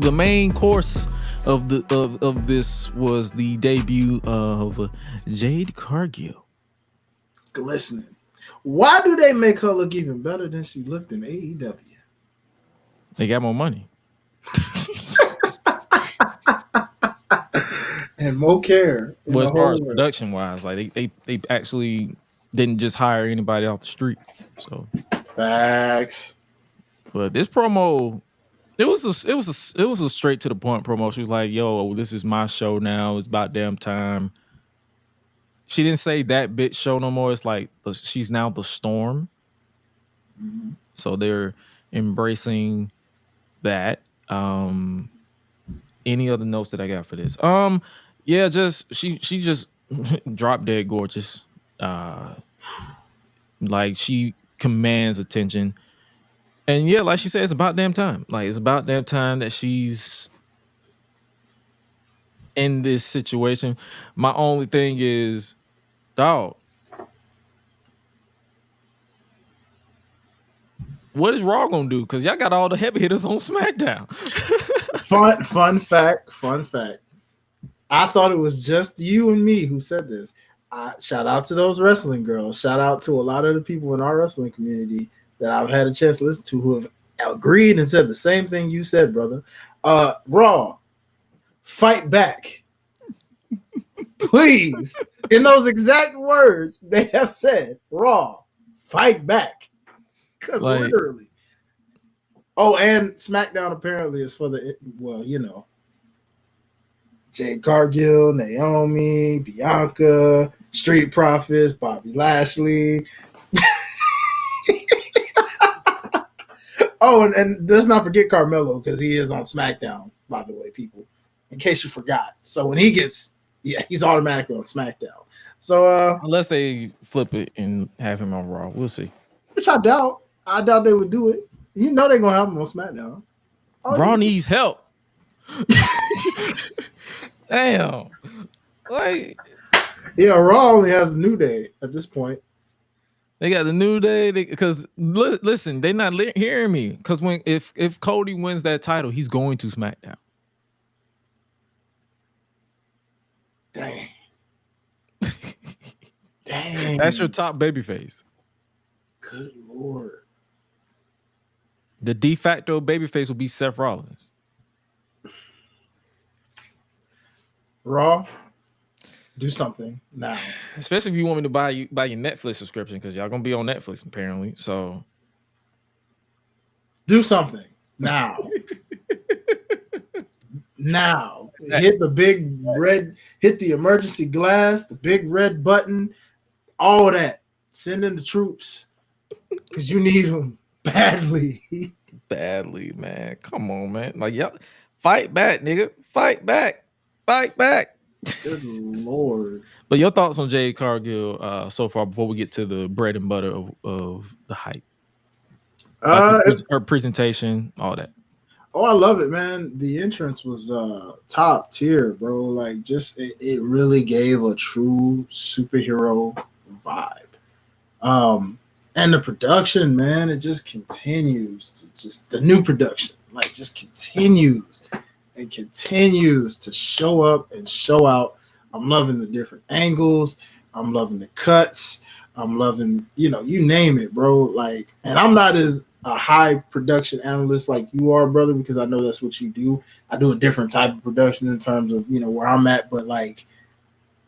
the main course of this was the debut of Jade Cargill. Glistening. Why do they make her look even better than she looked in AEW? They got more money. And more care. Well, as far as production wise, like they actually didn't just hire anybody off the street. So facts. But this promo, it was a straight to the point promo. She was like, "Yo, this is my show now. It's about damn time." She didn't say that bitch show no more. It's like she's now the Storm. Mm-hmm. So they're embracing that. Any other notes that I got for this? Yeah, just she just drop dead gorgeous. Like she commands attention. And yeah, like she said, it's about damn time. Like it's about damn time that she's in this situation. My only thing is, dog, what is Raw gonna do? Because y'all got all the heavy hitters on SmackDown. Fun fact. I thought it was just you and me who said this. Shout out to those wrestling girls. Shout out to a lot of the people in our wrestling community that I've had a chance to listen to who have agreed and said the same thing you said, brother. Raw, fight back. Please. In those exact words they have said, Raw, fight back. Because literally. Oh, and SmackDown apparently is for the, well, you know, Jade Cargill, Naomi, Bianca, Street Profits, Bobby Lashley. Oh, and let's not forget Carmelo because he is on SmackDown, by the way, people, in case you forgot. So when he gets, he's automatically on SmackDown. So unless they flip it and have him on Raw, we'll see. Which I doubt. I doubt they would do it. You know they're gonna have him on SmackDown. Raw needs help. Damn. Like, yeah, Raw only has a New Day at this point. They got the New Day because listen, they're not hearing me. Because if Cody wins that title, he's going to SmackDown. Dang. Dang. That's your top babyface. Good Lord. The de facto babyface will be Seth Rollins. Raw, do something now. Especially if you want me to buy your Netflix subscription, because y'all gonna be on Netflix apparently. So do something now. Now. Hit the big red, hit the emergency glass, the big red button, all that. Send in the troops because you need them badly. Badly, man. Come on, man. Like, y'all fight back, nigga. Fight back. Fight back. Good Lord. But your thoughts on Jade Cargill so far before we get to the bread and butter of the hype? Her presentation, all that. Oh, I love it, man. The entrance was top tier, bro. Like, just it really gave a true superhero vibe. And the production, man, it just continues to the new production, like, just continues and continues to show up and show out. I'm loving the different angles. I'm loving the cuts. I'm loving, you name it, bro. Like, and I'm not as a high production analyst like you are, brother, because I know that's what you do. I do a different type of production in terms of, where I'm at, but like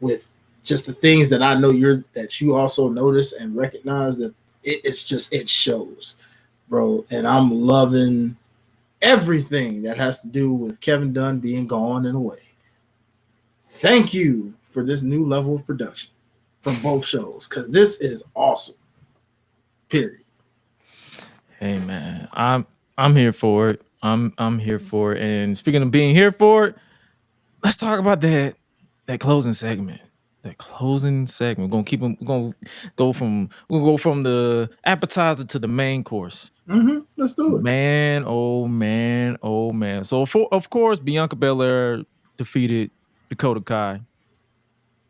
with just the things that I know that you also notice and recognize, that it shows, bro. And I'm loving everything that has to do with Kevin Dunn being gone and away. Thank you for this new level of production from both shows, because this is awesome. Period. Hey man, I'm here for it. I'm here for it. And speaking of being here for it, let's talk about that closing segment. That closing segment. We're gonna go from the appetizer to the main course. Mm-hmm. Let's do it. Man, oh man, oh man. So of course, Bianca Belair defeated Dakota Kai,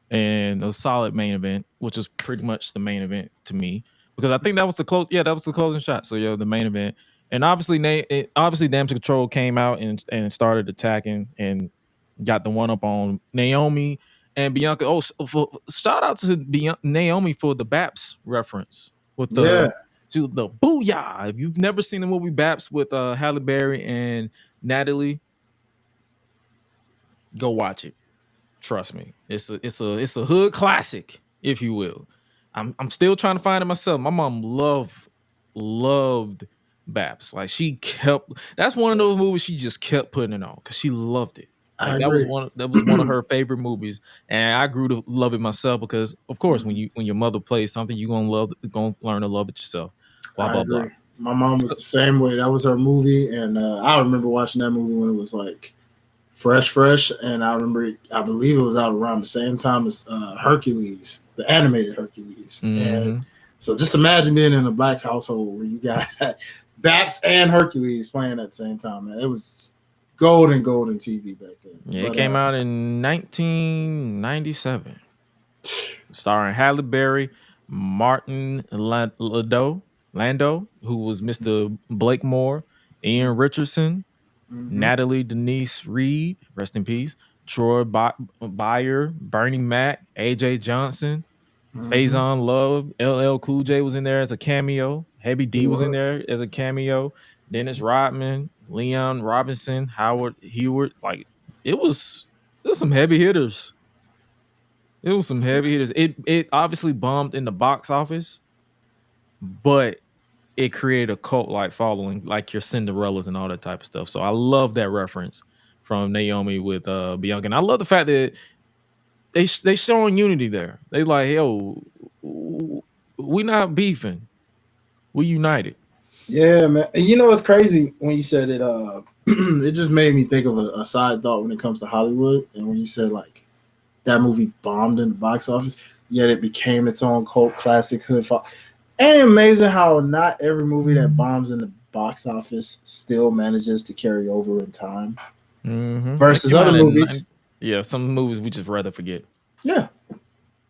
and a solid main event, which is pretty much the main event to me, because I think that was the close. Yeah, that was the closing shot. So the main event, And obviously, Damage CTRL came out and started attacking and got the one up on Naomi and Bianca. Oh, shout out to Naomi for the Baps reference with the booyah. If you've never seen the movie Baps with Halle Berry and Natalie, go watch it. Trust me, it's a hood classic, if you will. I'm still trying to find it myself. My mom loved Baps. Like that's one of those movies she just kept putting it on because she loved it. I Like agree. that was one of her favorite movies, and I grew to love it myself because, of course, when your mother plays something, you're gonna learn to love it yourself. Blah I blah blah. agree. My mom was the same way. That was her movie, and I remember watching that movie when it was like fresh, and I believe it was out around the same time as Hercules, the animated Hercules. And so just imagine being in a black household where you got Baps and Hercules playing at the same time, man. It was golden TV back then. Yeah, it came out in 1997, starring Halle Berry, Martin Lando, who was Mr. Blakemore, Ian Richardson, Natalie Denise Reed, rest in peace, Troy Byer, Bernie Mac, AJ Johnson, Faison Love, LL Cool J was in there as a cameo. Heavy D was in there as a cameo. Dennis Rodman, Leon Robinson, Howard Heward. Like it was some heavy hitters. It was some heavy hitters. It obviously bombed in the box office, but it created a cult like following, like your Cinderellas and all that type of stuff. So I love that reference from Naomi with Bianca, and I love the fact that they showing unity there. They like, yo, we not beefing, we united. Yeah, man. And you know what's crazy when you said it? It just made me think of a side thought when it comes to Hollywood. And when you said like that movie bombed in the box office, yet it became its own cult classic hood. And amazing how not every movie that bombs in the box office still manages to carry over in time versus other movies. Yeah, some movies we just rather forget. Yeah,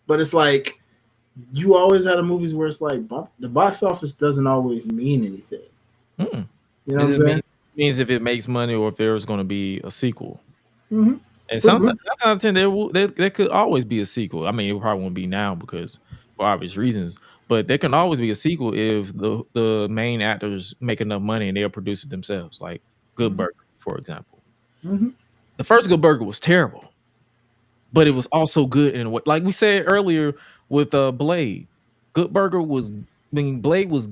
but it's like you always had a movies where it's like the box office doesn't always mean anything. You know what I'm saying? Means if it makes money or if there's going to be a sequel. Mm-hmm. And sometimes that's not saying there could always be a sequel. I mean, it probably won't be now because for obvious reasons, but there can always be a sequel if the main actors make enough money and they'll produce it themselves, like Good Burger, for example. The first Good Burger was terrible, but it was also good in a way. Like we said earlier with Blade, Good Burger Blade was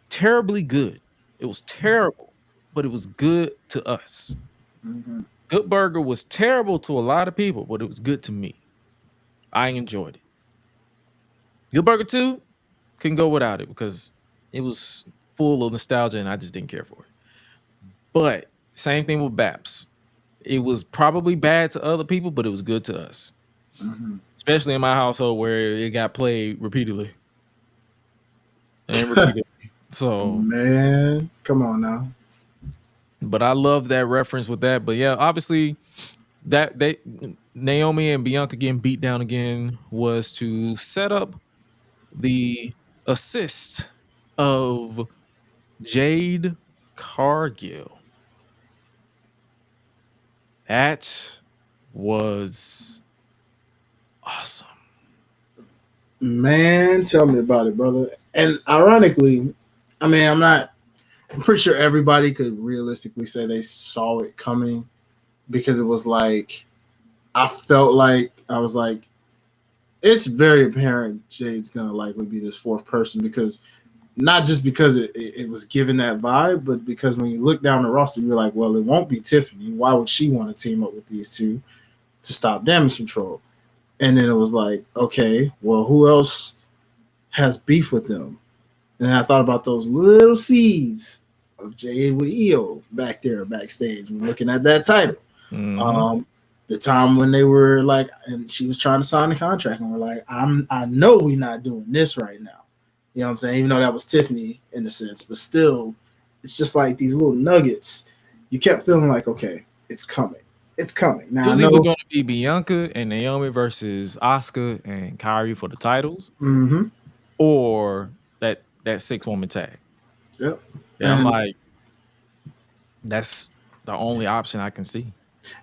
terribly good. It was terrible, but it was good to us. Good Burger was terrible to a lot of people, but it was good to me. I enjoyed it. Good Burger 2 can go without it because it was full of nostalgia and I just didn't care for it. But same thing with Baps. It was probably bad to other people, but it was good to us. Especially in my household where it got played repeatedly. So man, come on now. But I love that reference with that. But yeah, obviously that Naomi and Bianca getting beat down again was to set up the assist of Jade Cargill. That was awesome. Man, tell me about it, brother. And ironically, I mean, I'm pretty sure everybody could realistically say they saw it coming because it was like, I felt like, I was like, it's very apparent Jade's going to likely be this fourth person because not just because it was given that vibe, but because when you look down the roster, you're like, well, it won't be Tiffany. Why would she want to team up with these two to stop Damage CTRL? And then it was like, okay, well, who else has beef with them? And I thought about those little seeds of Jade with EO back there backstage. We're looking at that title. The time when they were like, and she was trying to sign the contract, and we're like, I know we're not doing this right now. You know what I'm saying? Even though that was Tiffany in a sense, but still, it's just like these little nuggets. You kept feeling like, okay, it's coming. It's coming. Now, it was either going to be Bianca and Naomi versus Asuka and Kairi for the titles, or that 6-woman tag. Yep. Yeah, I'm like, That's the only option I can see.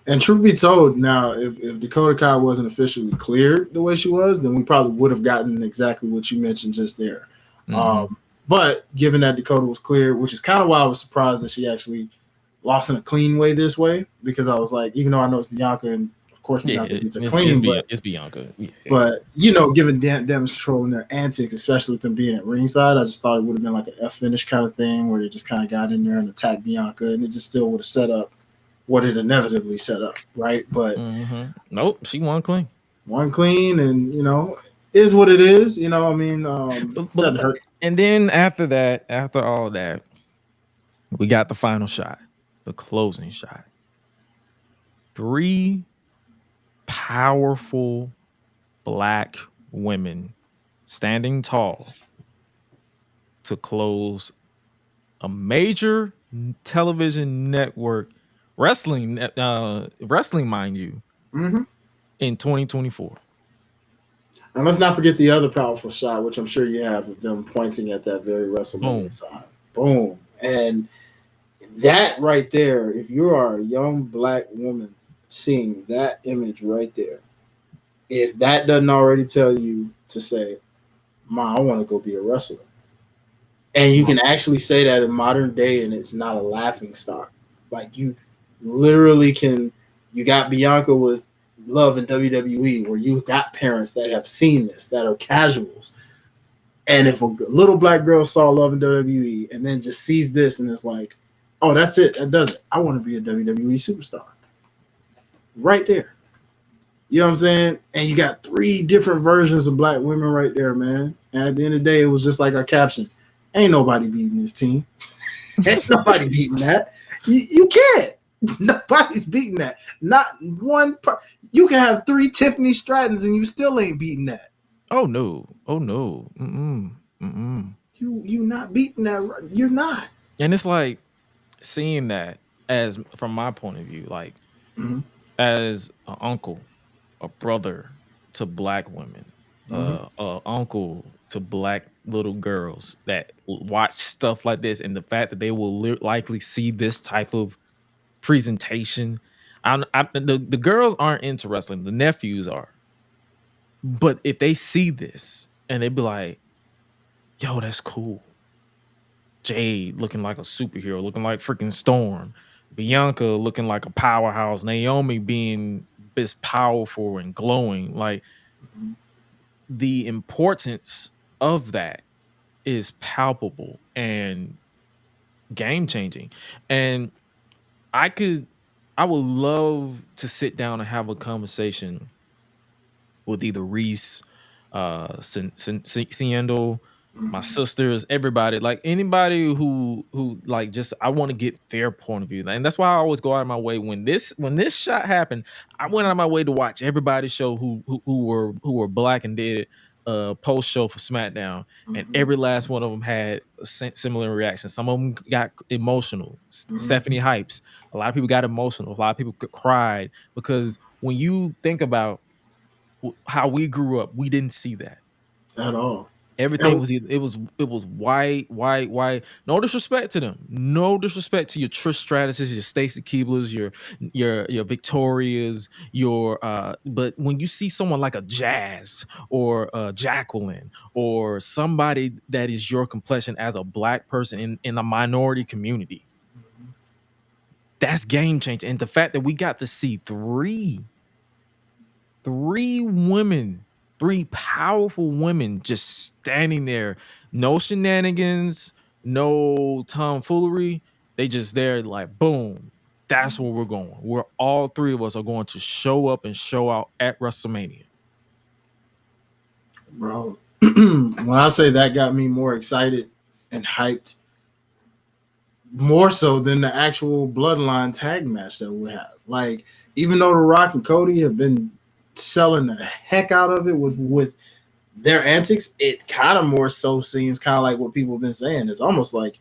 And truth be told, now if Dakota Kai wasn't officially cleared the way she was, then we probably would have gotten exactly what you mentioned just there. Mm-hmm. But given that Dakota was cleared, which is kind of why I was surprised that she actually lost in a clean way this way, because I was like, even though I know it's Bianca, and of course Yeah, Bianca beats her it's clean, it's Bianca. Yeah. but given Damage CTRL and their antics, especially with them being at ringside, I just thought it would have been like an F finish kind of thing where they just kind of got in there and attacked Bianca, and it just still would have set up what it inevitably set up, right? But Nope, she won clean. one clean, and is what it is. I mean, doesn't hurt. And then after all that, we got the final shot, the closing shot. 3 powerful black women standing tall to close a major television network wrestling, mind you, Mm-hmm. in 2024. And let's not forget the other powerful shot, which I'm sure you have, of them pointing at that very WrestleMania side. Boom. And that right there, if you are a young black woman seeing that image right there, if that doesn't already tell you to say, Ma, I want to go be a wrestler. And you can actually say that in modern day and it's not a laughing stock. Like you literally can, you got Bianca with Love in WWE, where you got parents that have seen this, that are casuals. And if a little black girl saw Love in WWE and then just sees this and is like, oh, that's it, that does it. I want to be a WWE superstar. Right there. You know what I'm saying? And you got 3 different versions of black women right there, man. And at the end of the day, it was just like our caption. Ain't nobody beating this team. Ain't nobody beating that. You can't. Nobody's beating that. Not one. You can have 3 Tiffany Strattons and you still ain't beating that. Oh no. Mm-mm. You not beating that. You're not. And it's like seeing that as from my point of view, like as an uncle, a brother to black women, uncle to black little girls that watch stuff like this, and the fact that they will likely see this type of presentation. The girls aren't into wrestling, the nephews are, but if they see this and they be like, yo, that's cool. Jade looking like a superhero, looking like freaking Storm, Bianca looking like a powerhouse, Naomi being this powerful and glowing, like the importance of that is palpable and game changing. And I would love to sit down and have a conversation with either Reese, Siendo, my sisters, everybody, like anybody who like just I want to get their point of view. And that's why I always go out of my way when this shot happened. I went out of my way to watch everybody's show who were black and did post show for SmackDown, and every last one of them had a similar reaction. Some of them got emotional. Stephanie Hypes, a lot of people got emotional. A lot of people cried because when you think about how we grew up, we didn't see that at all. Everything was it was white. No disrespect to them. No disrespect to your Trish Stratus's, your Stacy Keeblers, your Victorias, your but when you see someone like a Jazz or Jacqueline or somebody that is your complexion as a black person in a minority community, that's game changing. And the fact that we got to see three women, 3 powerful women just standing there, no shenanigans, no tomfoolery. They just there like, boom, that's where we're going. We're all 3 of us are going to show up and show out at WrestleMania. Bro, when I say that got me more excited and hyped, more so than the actual Bloodline tag match that we have. Like, even though The Rock and Cody have been selling the heck out of it with their antics, it kind of more so seems kind of like what people have been saying. It's almost like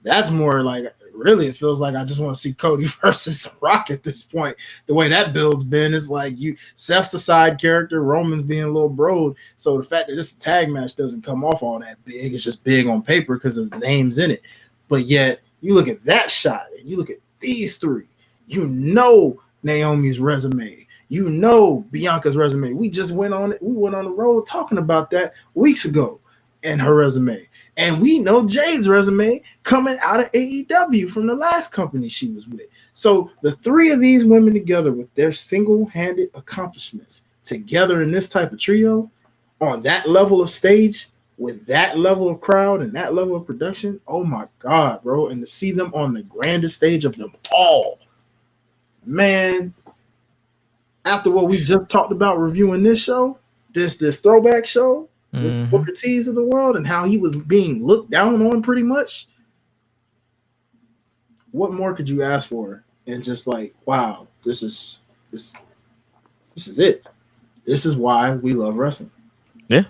that's more like, really, it feels like I just want to see Cody versus The Rock at this point. The way that build's been is like Seth's a side character, Roman's being a little broed. So the fact that this tag match doesn't come off all that big, it's just big on paper because of the names in it. But yet You look at that shot, and you look at these three. You know Naomi's resume. You know Bianca's resume. We just went on it. We went on the road talking about that weeks ago and her resume. And we know Jade's resume coming out of AEW from the last company she was with. So the three of these women together with their single-handed accomplishments together in this type of trio on that level of stage with that level of crowd and that level of production, oh my God, bro. And to see them on the grandest stage of them all, man, after what we just talked about reviewing this show, this throwback show with Booker T's of the world and how he was being looked down on pretty much, what more could you ask for? And just like, wow, this is it. This is why we love wrestling. Yeah.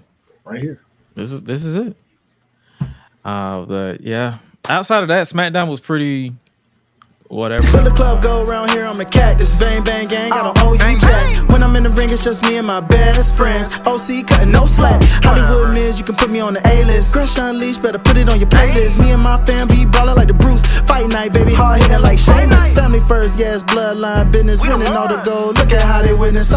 Right here. This is it. But yeah. Outside of that, SmackDown was pretty whatever. When the club go around here, I'm a cactus. Bang, bang, gang, I don't owe you jack. When I'm in the ring, it's just me and my best friends. OC cutting no slack. Hollywood Miz, you can put me on the A-list. Gresh Unleashed, better put it on your playlist. Me and my fam be ballin' like the Bruce. Fight night, baby, hard hitting like Sheamus. Family first, yes, bloodline business. Winning all the gold, look at how they witness.